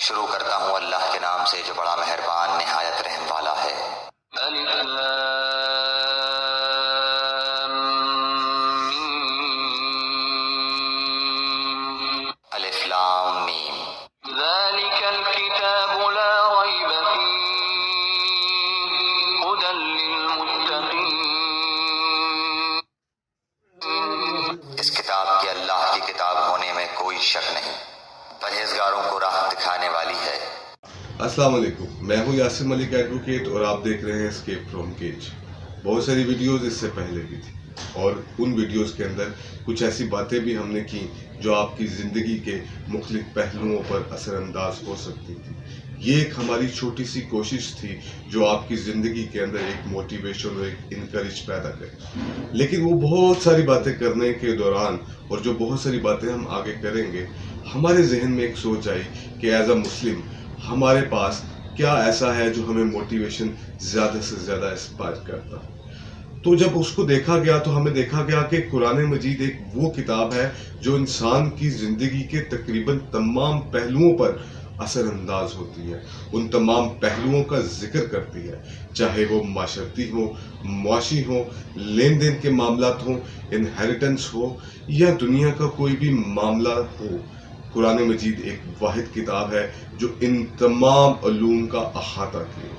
شروع کرتا ہوں اللہ کے نام سے جو بڑا مہربان نہایت رحم والا ہے۔ الف لام میم۔ الف لام میم۔ ذلك الكتاب لا ريب فيه هدى للمتقين۔ اس کتاب کے اللہ کی کتاب ہونے میں کوئی شک نہیں، پرہیزگاروں کو راہ دکھانے والی ہے۔ السلام علیکم، میں ہوں یاسر ملک ایڈوکیٹ اور آپ دیکھ رہے ہیں اسکیپ فرام کیج۔ بہت ساری ویڈیوز اس سے پہلے بھی تھی اور ان ویڈیوز کے اندر کچھ ایسی باتیں بھی ہم نے کی جو آپ کی زندگی کے مختلف پہلوؤں پر اثر انداز ہو سکتی تھی۔ یہ ایک ہماری چھوٹی سی کوشش تھی جو آپ کی زندگی کے اندر ایک موٹیویشن اور ایک انکریج پیدا کرے، لیکن وہ بہت ساری باتیں کرنے کے دوران اور جو بہت ساری باتیں ہم آگے کریں گے، ہمارے ذہن میں ایک سوچ آئی کہ ایز اے مسلم ہمارے پاس کیا ایسا ہے جو ہمیں موٹیویشن زیادہ سے زیادہ انسپائر کرتا ہے۔ تو جب اس کو دیکھا گیا تو ہمیں دیکھا گیا کہ قرآن مجید ایک وہ کتاب ہے جو انسان کی زندگی کے تقریباً تمام پہلوؤں پر اثر انداز ہوتی ہے، ان تمام پہلوؤں کا ذکر کرتی ہے، چاہے وہ معاشرتی ہو، معاشی ہو، لین دین کے معاملات ہوں، انہیریٹنس ہو یا دنیا کا کوئی بھی معاملہ ہو۔ قرآن مجید ایک واحد کتاب ہے جو ان تمام علوم کا احاطہ کیے۔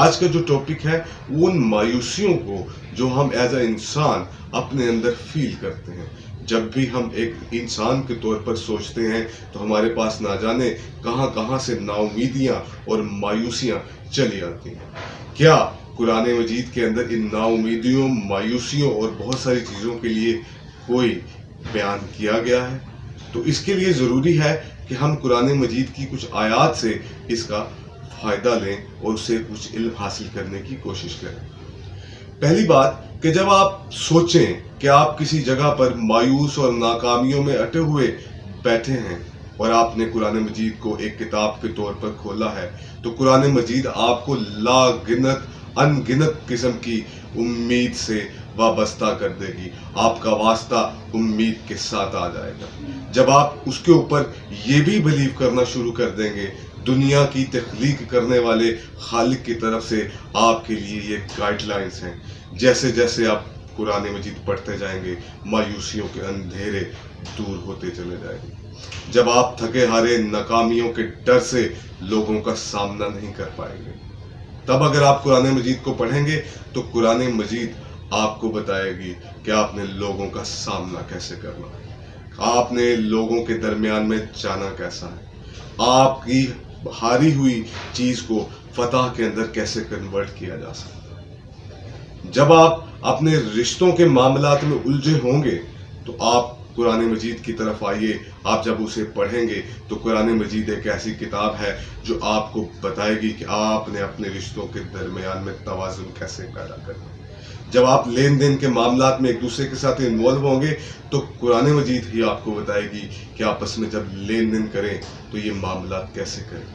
آج کا جو ٹاپک ہے وہ ان مایوسیوں کو جو ہم ایز اے انسان اپنے اندر فیل کرتے ہیں۔ جب بھی ہم ایک انسان کے طور پر سوچتے ہیں تو ہمارے پاس نہ جانے کہاں کہاں سے نا امیدیاں اور مایوسیاں چلی آتی ہیں۔ کیا قرآن مجید کے اندر ان نا امیدیوں، مایوسیوں اور بہت ساری چیزوں کے لیے کوئی بیان کیا گیا ہے؟ تو اس کے لیے ضروری ہے کہ ہم قرآن مجید کی کچھ آیات سے اس کا فائدہ لیں اور اس سے کچھ علم حاصل کرنے کی کوشش کریں۔ پہلی بات کہ جب آپ سوچیں کہ آپ کسی جگہ پر مایوس اور ناکامیوں میں اٹے ہوئے بیٹھے ہیں اور آپ نے قرآن مجید کو ایک کتاب کے طور پر کھولا ہے، تو قرآن مجید آپ کو انگنت قسم کی امید سے وابستہ کر دے گی۔ آپ کا واسطہ امید کے ساتھ آ جائے گا۔ جب آپ اس کے اوپر یہ بھی بلیو کرنا شروع کر دیں گے، دنیا کی تخلیق کرنے والے خالق کی طرف سے آپ کے لیے یہ گائیڈ لائنز ہیں۔ جیسے جیسے آپ قرآن مجید پڑھتے جائیں گے، مایوسیوں کے اندھیرے دور ہوتے چلے جائیں گے۔ جب آپ تھکے ہارے ناکامیوں کے ڈر سے لوگوں کا سامنا نہیں کر پائیں گے، تب اگر آپ قرآن مجید کو پڑھیں گے تو قرآن مجید آپ کو بتائے گی کہ آپ نے لوگوں کا سامنا کیسے کرنا ہے، آپ نے لوگوں کے درمیان میں جانا کیسا ہے، آپ کی ہاری ہوئی چیز کو فتح کے اندر کیسے کنورٹ کیا جا سکتا ہے۔ جب آپ اپنے رشتوں کے معاملات میں الجھے ہوں گے تو آپ قرآن مجید کی طرف آئیے۔ آپ جب اسے پڑھیں گے تو قرآن مجید ایک ایسی کتاب ہے جو آپ کو بتائے گی کہ آپ نے اپنے رشتوں کے درمیان میں توازن کیسے پیدا کرنا ہے۔ جب آپ لین دین کے معاملات میں ایک دوسرے کے ساتھ انوالو ہوں گے تو قرآن مجید ہی آپ کو بتائے گی کہ آپس میں جب لین دین کریں تو یہ معاملات کیسے کریں۔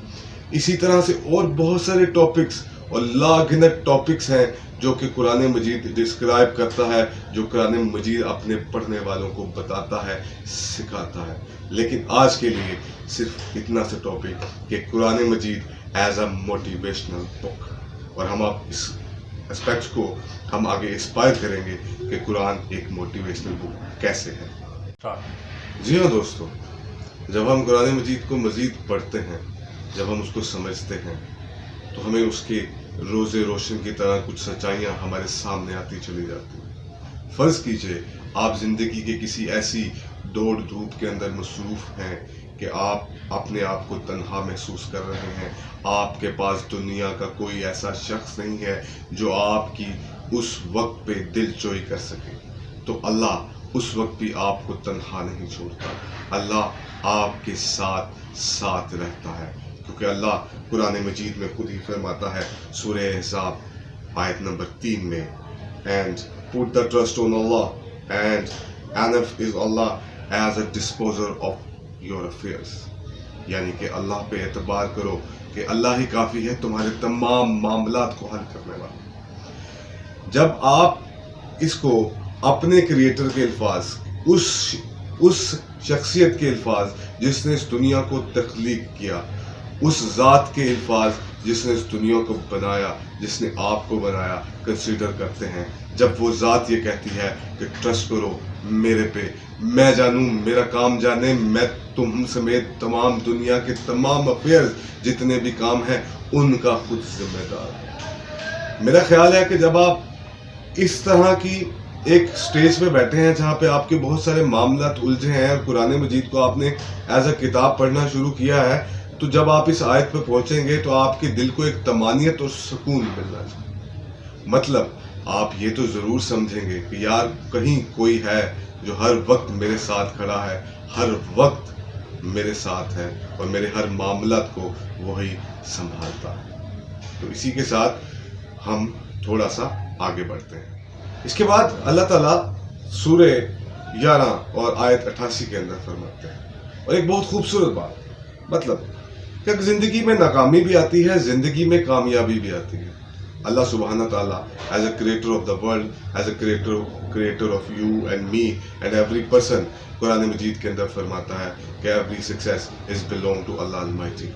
اسی طرح سے اور بہت سارے ٹاپکس اور لاگنت ٹاپکس ہیں جو کہ قرآن مجید ڈسکرائب کرتا ہے، جو قرآن مجید اپنے پڑھنے والوں کو بتاتا ہے، سکھاتا ہے۔ لیکن آج کے لیے صرف اتنا سا ٹاپک کہ قرآن مجید ایز اے موٹیویشنل بک، اور ہم آپ اس اسپیکٹس کو ہم آگے انسپائر کریں گے کہ قرآن ایک موٹیویشنل بک کیسے ہے۔ جی ہاں دوستو، جب ہم قرآن مجید کو مزید پڑھتے ہیں، جب ہم اس کو سمجھتے ہیں تو ہمیں اس کے روز روشن کی طرح کچھ سچائیاں ہمارے سامنے آتی چلی جاتی ہیں۔ فرض کیجئے آپ زندگی کے کسی ایسی دوڑ دھوپ کے اندر مصروف ہیں کہ آپ اپنے آپ کو تنہا محسوس کر رہے ہیں، آپ کے پاس دنیا کا کوئی ایسا شخص نہیں ہے جو آپ کی اس وقت پہ دل جوئی کر سکے، تو اللہ اس وقت بھی آپ کو تنہا نہیں چھوڑتا۔ اللہ آپ کے ساتھ ساتھ رہتا ہے، کیونکہ اللہ قرآن مجید میں خود ہی فرماتا ہے سورہ احزاب آیت نمبر 3 میں، "And put the trust on Allah and enough is Allah as a disposer of your affairs"، یعنی کہ اللہ پہ اعتبار کرو کہ اللہ ہی کافی ہے تمہارے تمام معاملات کو حل کرنے والا۔ جب آپ اس کو اپنے کریٹر کے الفاظ، اس شخصیت کے الفاظ جس نے اس دنیا کو تخلیق کیا، اس ذات کے الفاظ جس نے اس دنیا کو بنایا، جس نے آپ کو بنایا، کنسیڈر کرتے ہیں جب وہ ذات یہ کہتی ہے کہ ٹرسٹ کرو میرے پہ، میں جانوں، میرا کام جانے، میں تم سمیت تمام دنیا کے تمام افیئرز جتنے بھی کام ہیں ان کا خود ذمہ دار ہوں۔ میرا خیال ہے کہ جب آپ اس طرح کی ایک سٹیج پہ بیٹھے ہیں جہاں پہ آپ کے بہت سارے معاملات الجھے ہیں اور قرآن مجید کو آپ نے ایز اے کتاب پڑھنا شروع کیا ہے، تو جب آپ اس آیت پہ پہنچیں گے تو آپ کے دل کو ایک طمانینت اور سکون ملنا چاہیے۔ مطلب آپ یہ تو ضرور سمجھیں گے کہ یار کہیں کوئی ہے جو ہر وقت میرے ساتھ کھڑا ہے، ہر وقت میرے ساتھ ہے اور میرے ہر معاملات کو وہی سنبھالتا ہے۔ تو اسی کے ساتھ ہم تھوڑا سا آگے بڑھتے ہیں۔ اس کے بعد اللہ تعالیٰ سورہ 11 اور آیت 88 کے اندر فرماتے ہیں، اور ایک بہت خوبصورت بات، مطلب کہ زندگی میں ناکامی بھی آتی ہے، زندگی میں کامیابی بھی آتی ہے۔ اللہ سبحانہ تعالیٰ as a creator of the world, as a creator of you and me and every person, Quran مجید کے اندر فرماتا ہے کہ every success is belong to Allah Almighty,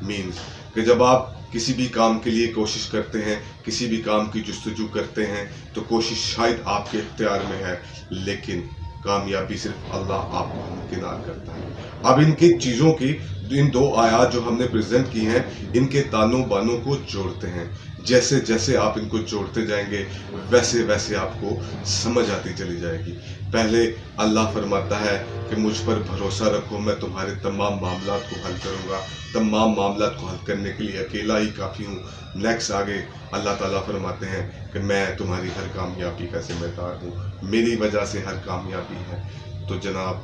means کہ جب آپ کسی بھی کام کے لیے کوشش کرتے ہیں، کسی بھی کام کی جستجو کرتے ہیں تو کوشش شاید آپ کے اختیار میں ہے، لیکن کامیابی صرف اللہ آپ کو ہمکنار کرتا ہے۔ اب ان کی چیزوں کی، ان دو آیات جو ہم نے پریزنٹ کی ہیں، ان کے تانوں بانوں کو جوڑتے ہیں۔ جیسے جیسے آپ ان کو جوڑتے جائیں گے ویسے ویسے آپ کو سمجھ آتی چلی جائے گی۔ پہلے اللہ فرماتا ہے کہ مجھ پر بھروسہ رکھو، میں تمہارے تمام معاملات کو حل کروں گا، تمام معاملات کو حل کرنے کے لیے اکیلا ہی کافی ہوں۔ نیکسٹ آگے اللہ تعالیٰ فرماتے ہیں کہ میں تمہاری ہر کامیابی کا ذمہ دار ہوں، میری وجہ سے ہر کامیابی ہے۔ تو جناب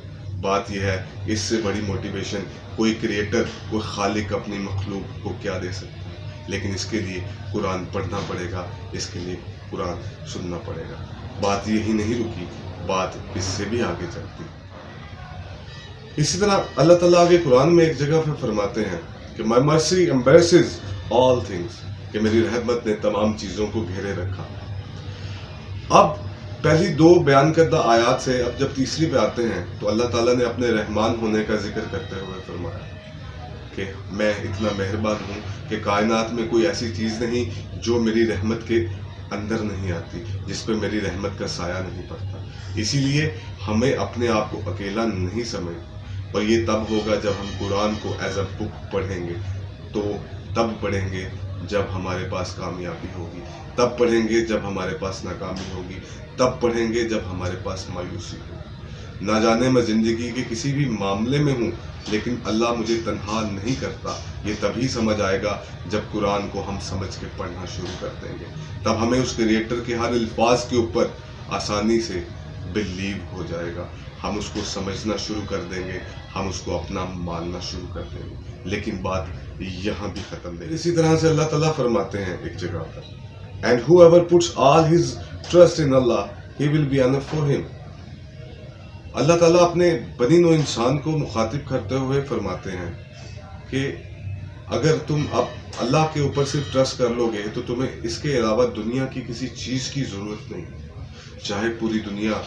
بات یہ ہے، اس سے بڑی موٹیویشن کوئی کریٹر، کوئی خالق اپنی مخلوق کو کیا دے سکتا ہے؟ لیکن اس کے لیے قرآن پڑھنا پڑے گا، اس کے لیے قرآن سننا پڑے گا۔ بات یہی نہیں رکی، بات اس سے بھی آگے چلتی۔ اسی طرح اللہ تعالیٰ آگے قرآن میں ایک جگہ پہ فرماتے ہیں کہ my mercy embraces all things، کہ میری رحمت نے تمام چیزوں کو گھیرے رکھا۔ اب پہلی دو بیان کردہ آیات سے اب جب تیسری پہ آتے ہیں تو اللہ تعالیٰ نے اپنے رحمان ہونے کا ذکر کرتے ہوئے فرمایا کہ میں اتنا مہربان ہوں کہ کائنات میں کوئی ایسی چیز نہیں جو میری رحمت کے اندر نہیں آتی، جس پہ میری رحمت کا سایہ نہیں پڑتا۔ اسی لیے ہمیں اپنے آپ کو اکیلا نہیں سمجھنا، اور یہ تب ہوگا جب ہم قرآن کو ایز اے بک پڑھیں گے۔ تو تب پڑھیں گے جب ہمارے پاس کامیابی ہوگی، تب پڑھیں گے جب ہمارے پاس ناکامی ہوگی، تب پڑھیں گے جب ہمارے پاس مایوسی ہوگی۔ نہ جانے میں زندگی کے کسی بھی معاملے میں ہوں لیکن اللہ مجھے تنہا نہیں کرتا، یہ تبھی سمجھ آئے گا جب قرآن کو ہم سمجھ کے پڑھنا شروع کر دیں گے۔ تب ہمیں اس کریٹر کے ہر الفاظ کے اوپر آسانی سے بلیو ہو جائے گا، ہم اس کو سمجھنا شروع کر دیں گے، ہم اس کو اپنا ماننا شروع کر دیں گے۔ لیکن بات یہاں بھی ختم نہیں۔ اسی طرح سے اللہ تعالیٰ فرماتے ہیں ایک جگہ پر And whoever puts all his trust in Allah, he will be enough for him۔ اللہ تعالیٰ اپنے بنی نوع انسان کو مخاطب کرتے ہوئے فرماتے ہیں کہ اگر تم اب اللہ کے اوپر صرف ٹرسٹ کر لو گے تو تمہیں اس کے علاوہ دنیا کی کسی چیز کی ضرورت نہیں۔ چاہے پوری دنیا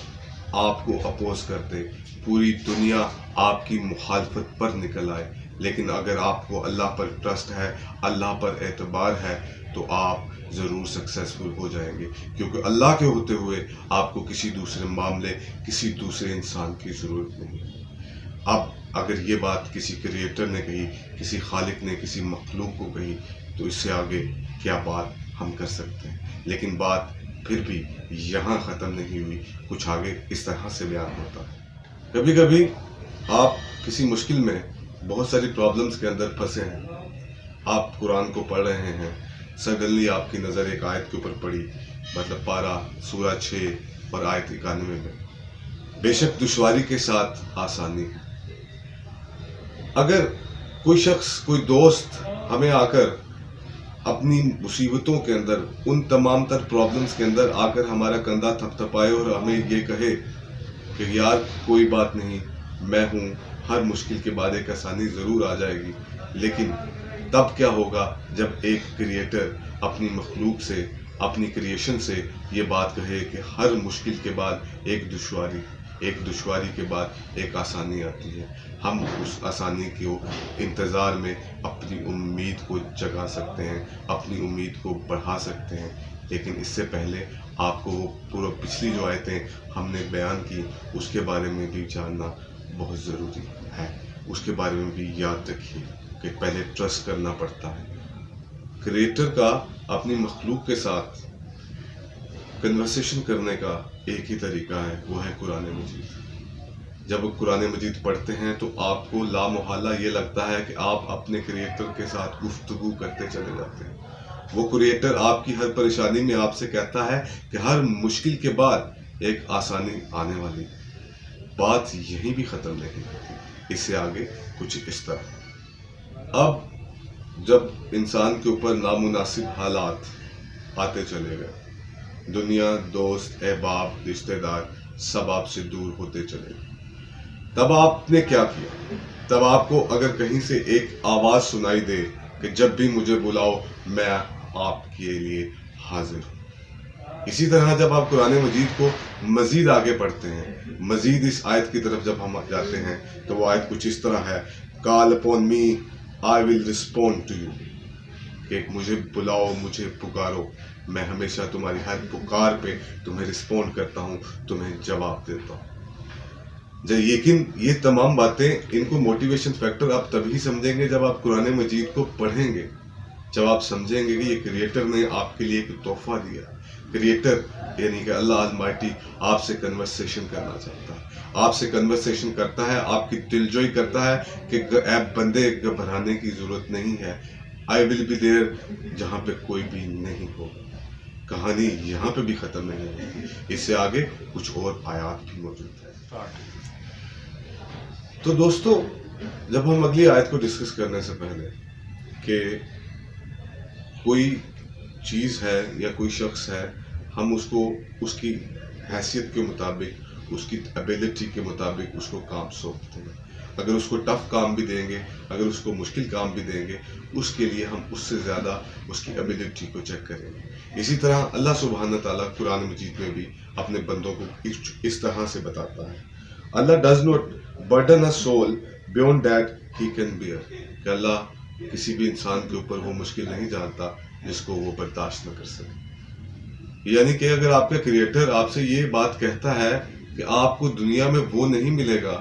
آپ کو اپوز کر دے، پوری دنیا آپ کی مخالفت پر نکل آئے، لیکن اگر آپ کو اللہ پر ٹرسٹ ہے، اللہ پر اعتبار ہے، تو آپ ضرور سکسیسفل ہو جائیں گے، کیونکہ اللہ کے ہوتے ہوئے آپ کو کسی دوسرے معاملے، کسی دوسرے انسان کی ضرورت نہیں۔ اب اگر یہ بات کسی کریٹر نے کہی، کسی خالق نے کسی مخلوق کو کہی، تو اس سے آگے کیا بات ہم کر سکتے ہیں؟ لیکن بات پھر بھی یہاں ختم نہیں ہوئی، کچھ آگے اس طرح سے بیان ہوتا ہے۔ کبھی کبھی آپ کسی مشکل میں، بہت ساری پرابلمز کے اندر پھنسے ہیں، آپ قرآن کو پڑھ رہے ہیں، سڈنلی آپ کی نظر ایک آیت کے اوپر پڑی، مطلب پارہ سورہ 6 اور آیت 91 میں، بے شک دشواری کے ساتھ آسانی ہے۔ اگر کوئی شخص، کوئی دوست ہمیں آ کر اپنی مصیبتوں کے اندر، ان تمام تر پرابلمز کے اندر آ کر ہمارا کندھا تھپ تھپائے اور ہمیں یہ کہے کہ یار کوئی بات نہیں، میں ہوں، ہر مشکل کے بعد ایک آسانی ضرور آ جائے گی، لیکن تب کیا ہوگا جب ایک کریٹر اپنی مخلوق سے، اپنی کریشن سے یہ بات کہے کہ ہر مشکل کے بعد ایک دشواری، ایک دشواری کے بعد ایک آسانی آتی ہے. ہم اس آسانی کو انتظار میں اپنی امید کو جگا سکتے ہیں، اپنی امید کو بڑھا سکتے ہیں. لیکن اس سے پہلے آپ کو وہ پورا پچھلی جو آیتیں ہم نے بیان کی اس کے بارے میں بھی جاننا بہت ضروری ہے. اس کے بارے میں بھی یاد رکھیے کہ پہلے ٹرسٹ کرنا پڑتا ہے. کریٹر کا اپنی مخلوق کے ساتھ کنورسیشن کرنے کا ایک ہی طریقہ ہے، وہ ہے قرآن مجید. جب قرآن مجید پڑھتے ہیں تو آپ کو لامحالہ یہ لگتا ہے کہ آپ اپنے کریٹر کے ساتھ گفتگو کرتے چلے جاتے ہیں. وہ کریٹر آپ کی ہر پریشانی میں آپ سے کہتا ہے کہ ہر مشکل کے بعد ایک آسانی آنے والی. بات یہیں بھی ختم نہیں ہوتی، اس سے آگے کچھ اس طرح. اب جب انسان کے اوپر نامناسب حالات آتے چلے گئے، دنیا، دوست، احباب، رشتہ دار سب آپ سے دور ہوتے چلے گئے، تب آپ نے کیا کیا؟ تب آپ کو اگر کہیں سے ایک آواز سنائی دے کہ جب بھی مجھے بلاؤ میں آپ کے لیے حاضر ہوں. اسی طرح جب آپ قرآن مجید کو مزید آگے پڑھتے ہیں، مزید اس آیت کی طرف جب ہم جاتے ہیں تو وہ آیت کچھ اس طرح ہے: call upon me I will respond to you, کہ مجھے بلاؤ، مجھے پکارو، میں ہمیشہ تمہاری ہر پکار پہ تمہیں رسپونڈ کرتا ہوں، تمہیں جواب دیتا ہوں. لیکن یہ تمام باتیں، ان کو موٹیویشن فیکٹر آپ تبھی سمجھیں گے جب آپ قرآن مجید کو پڑھیں گے، جب آپ سمجھیں گے کہ یہ کریٹر نے آپ کے لیے ایک تحفہ دیا. کریٹر یعنی کہ اللہ المائٹی آپ سے کنورسیشن کرنا چاہتا ہے، آپ سے کنورسیشن کرتا ہے، آپ کی دلجوئی کرتا ہے کہ اے بندے گھبرانے کی ضرورت نہیں ہے، آئی ول بی دیئر جہاں پہ کوئی بھی نہیں ہو. کہانی یہاں پہ بھی ختم نہیں ہوگی، اس سے آگے کچھ اور آیات بھی موجود ہیں. تو دوستو، جب ہم اگلی آیت کو ڈسکس کرنے سے پہلے کہ کوئی چیز ہے یا کوئی شخص ہے، ہم اس کو اس کی حیثیت کے مطابق، اس کی ایبیلٹی کے مطابق اس کو کام سونپتے ہیں. اگر اس کو ٹف کام بھی دیں گے، اگر اس کو مشکل کام بھی دیں گے، اس کے لیے ہم اس سے زیادہ اس کی ایبیلٹی کو چیک کریں گے. اسی طرح اللہ سبحانہ تعالیٰ قرآن مجید میں بھی اپنے بندوں کو اس طرح سے بتاتا ہے: Allah does not burden a soul beyond that he can bear, کہ اللہ کسی بھی انسان کے اوپر وہ مشکل نہیں جانتا جس کو وہ برداشت نہ کر سکے. یعنی کہ اگر آپ کا کریٹر آپ سے یہ بات کہتا ہے کہ آپ کو دنیا میں وہ نہیں ملے گا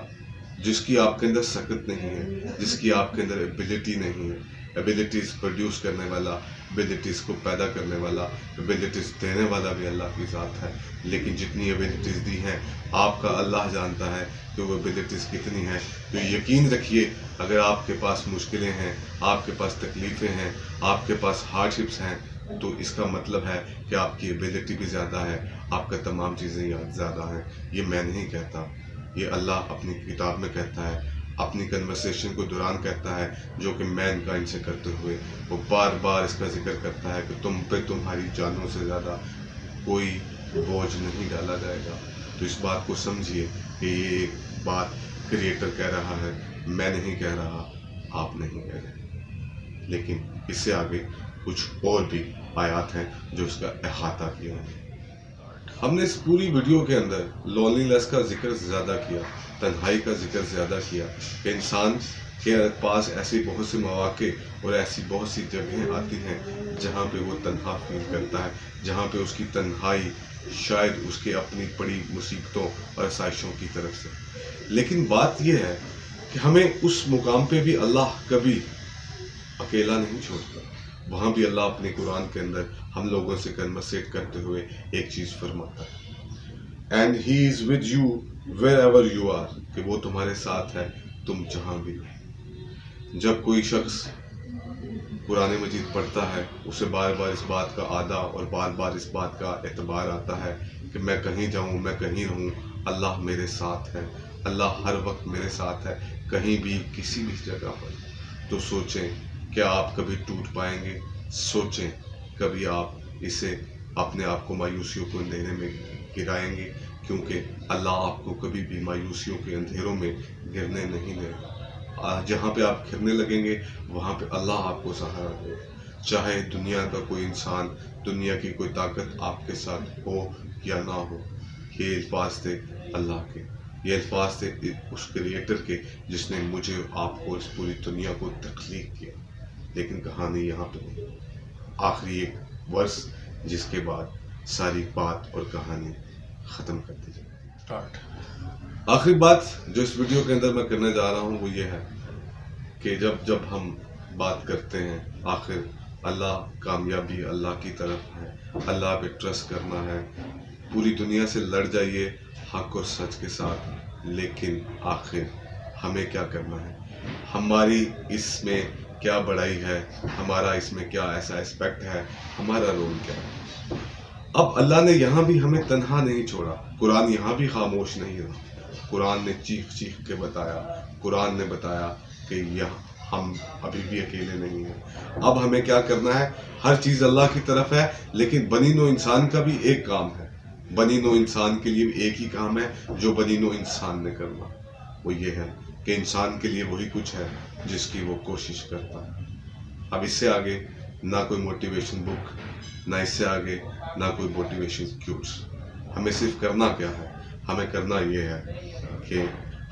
جس کی آپ کے اندر سخت نہیں ہے، جس کی آپ کے اندر ایبیلٹی نہیں ہے. ایبیلٹیز پروڈیوس کرنے والا، ایبیلٹیز کو پیدا کرنے والا، ایبیلٹیز دینے والا بھی اللہ کی ذات ہے. لیکن جتنی ایبیلٹیز دی ہیں آپ کا اللہ جانتا ہے کہ وہ ایبیلٹیز کتنی ہیں. تو یقین رکھیے، اگر آپ کے پاس مشکلیں ہیں، آپ کے پاس تکلیفیں ہیں، آپ کے پاس ہارڈشپس ہیں، تو اس کا مطلب ہے کہ آپ کی ایبیلٹی بھی زیادہ ہے، آپ کا تمام چیزیں زیادہ ہیں. یہ میں نہیں کہتا، یہ اللہ اپنی کتاب میں کہتا ہے، اپنی کنورسیشن کو دوران کہتا ہے، جو کہ مین کائنڈ سے کرتے ہوئے وہ بار بار اس کا ذکر کرتا ہے کہ تم پہ تمہاری جانوں سے زیادہ کوئی بوجھ نہیں ڈالا جائے گا. تو اس بات کو سمجھیے کہ یہ ایک بات کریٹر کہہ رہا ہے، میں نہیں کہہ رہا، آپ نہیں کہہ رہے. لیکن اس سے آگے کچھ اور بھی آیات ہیں جو اس کا احاطہ کیا ہے. ہم نے اس پوری ویڈیو کے اندر لونلی نیس کا ذکر زیادہ کیا، تنہائی کا ذکر زیادہ کیا، کہ انسان کے پاس ایسے بہت سے مواقع اور ایسی بہت سی جگہیں آتی ہیں جہاں پہ وہ تنہا فیل کرتا ہے، جہاں پہ اس کی تنہائی شاید اس کے اپنی بڑی مصیبتوں اور آسائشوں کی طرف سے. لیکن بات یہ ہے کہ ہمیں اس مقام پہ بھی اللہ کبھی اکیلا نہیں چھوڑتا. وہاں بھی اللہ اپنے قرآن کے اندر ہم لوگوں سے کنورسیٹ کرتے ہوئے ایک چیز فرماتا ہے: and he is with you wherever you are, کہ وہ تمہارے ساتھ ہے تم جہاں بھی ہو. جب کوئی شخص قرآن مجید پڑھتا ہے، اسے بار بار اس بات کا عادہ اور بار بار اس بات کا اعتبار آتا ہے کہ میں کہیں جاؤں، میں کہیں رہوں، اللہ میرے ساتھ ہے، اللہ ہر وقت میرے ساتھ ہے، کہیں بھی کسی بھی جگہ پر. تو سوچیں، کیا آپ کبھی ٹوٹ پائیں گے؟ سوچیں، کبھی آپ اسے اپنے آپ کو مایوسیوں کو اندھیرے میں گرائیں گے؟ کیونکہ اللہ آپ کو کبھی بھی مایوسیوں کے اندھیروں میں گرنے نہیں دے گا. جہاں پہ آپ گرنے لگیں گے وہاں پہ اللہ آپ کو سہارا دے گا. چاہے دنیا کا کوئی انسان، دنیا کی کوئی طاقت آپ کے ساتھ ہو یا نہ ہو، یہ الفاظ تھے اللہ کے. یہ الفاظ تھے اس کریٹر کے جس نے مجھے آپ کو اس پوری دنیا کو تخلیق کیا. لیکن کہانی یہاں پہ نہیں. آخری ایک ورس جس کے بعد ساری بات اور کہانی ختم کر دی جائے. آخری بات جو اس ویڈیو کے اندر میں کرنے جا رہا ہوں وہ یہ ہے کہ جب ہم بات کرتے ہیں آخر اللہ کامیابی اللہ کی طرف ہے, اللہ پہ ٹرسٹ کرنا ہے, پوری دنیا سے لڑ جائیے حق اور سچ کے ساتھ, لیکن آخر ہمیں کیا کرنا ہے, ہماری اس میں کیا بڑائی ہے, ہمارا اس میں کیا ایسا اسپیکٹ ہے, ہمارا رول کیا ہے. اب اللہ نے یہاں بھی ہمیں تنہا نہیں چھوڑا, قرآن یہاں بھی خاموش نہیں رہا. قرآن نے چیخ چیخ کے بتایا, قرآن نے بتایا کہ ہم ابھی بھی اکیلے نہیں ہیں. اب ہمیں کیا کرنا ہے, ہر چیز اللہ کی طرف ہے, لیکن بنی نوع انسان کا بھی ایک کام ہے. بنی نوع انسان کے لیے بھی ایک ہی کام ہے جو بنی نوع انسان نے کرنا, وہ یہ ہے کہ انسان کے لیے وہی کچھ ہے جس کی وہ کوشش کرتا ہے. اب اس سے آگے نہ کوئی موٹیویشن بک, نہ اس سے آگے نہ کوئی موٹیویشن کیوٹس. ہمیں صرف کرنا کیا ہے, ہمیں کرنا یہ ہے کہ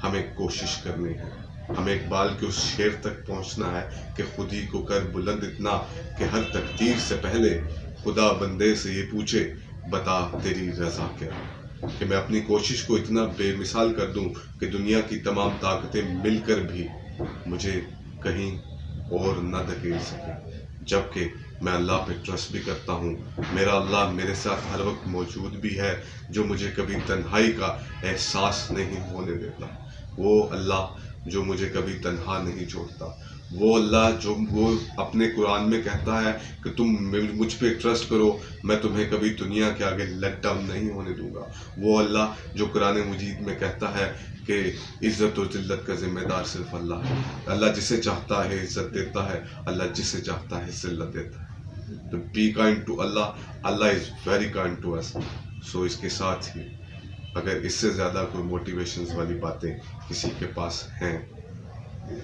ہمیں کوشش کرنی ہے. ہمیں اقبال کے اس شعر تک پہنچنا ہے کہ خود ہی کو کر بلند اتنا کہ ہر تقدیر سے پہلے خدا بندے سے یہ پوچھے بتا تیری رضا کیا. کہ میں اپنی کوشش کو اتنا بے مثال کر دوں کہ دنیا کی تمام طاقتیں مل کر بھی مجھے کہیں اور نہ دھکیل سکے, جبکہ میں اللہ پہ ٹرسٹ بھی کرتا ہوں. میرا اللہ میرے ساتھ ہر وقت موجود بھی ہے, جو مجھے کبھی تنہائی کا احساس نہیں ہونے دیتا. وہ اللہ جو مجھے کبھی تنہا نہیں چھوڑتا. وہ اللہ جو وہ اپنے قرآن میں کہتا ہے کہ تم مجھ پہ ٹرسٹ کرو, میں تمہیں کبھی دنیا کے آگے لیٹ ڈاؤن نہیں ہونے دوں گا. وہ اللہ جو قرآن مجید میں کہتا ہے کہ عزت و ذلت کا ذمہ دار صرف اللہ ہے. اللہ جسے چاہتا ہے عزت دیتا ہے, اللہ جسے چاہتا ہے ذلت دیتا ہے. تو be kind to Allah, Allah is very kind to us. So اس کے ساتھ ہی اگر اس سے زیادہ کوئی موٹیویشنز والی باتیں کسی کے پاس ہیں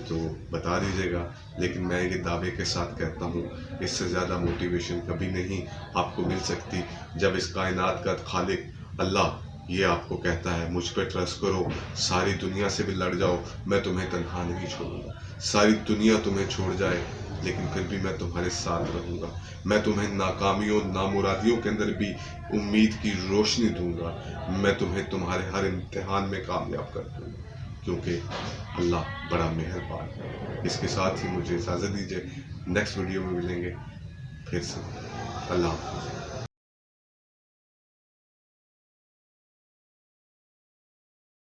تو بتا دیجیے گا, لیکن میں یہ دعوے کے ساتھ کہتا ہوں اس سے زیادہ موٹیویشن کبھی نہیں آپ کو مل سکتی. جب اس کائنات کا خالق اللہ یہ آپ کو کہتا ہے مجھ پہ ٹرسٹ کرو, ساری دنیا سے بھی لڑ جاؤ, میں تمہیں تنہا نہیں چھوڑوں گا. ساری دنیا تمہیں چھوڑ جائے لیکن پھر بھی میں تمہارے ساتھ رہوں گا. میں تمہیں ناکامیوں نامرادیوں کے اندر بھی امید کی روشنی دوں گا. میں تمہیں تمہارے ہر امتحان میں کامیاب کر دوں گا, کیونکہ اللہ بڑا مہربان ہے. اس کے ساتھ ہی مجھے اجازت دیجیے, نیکسٹ ویڈیو میں ملیں گے پھر سے. اللہ حافظ.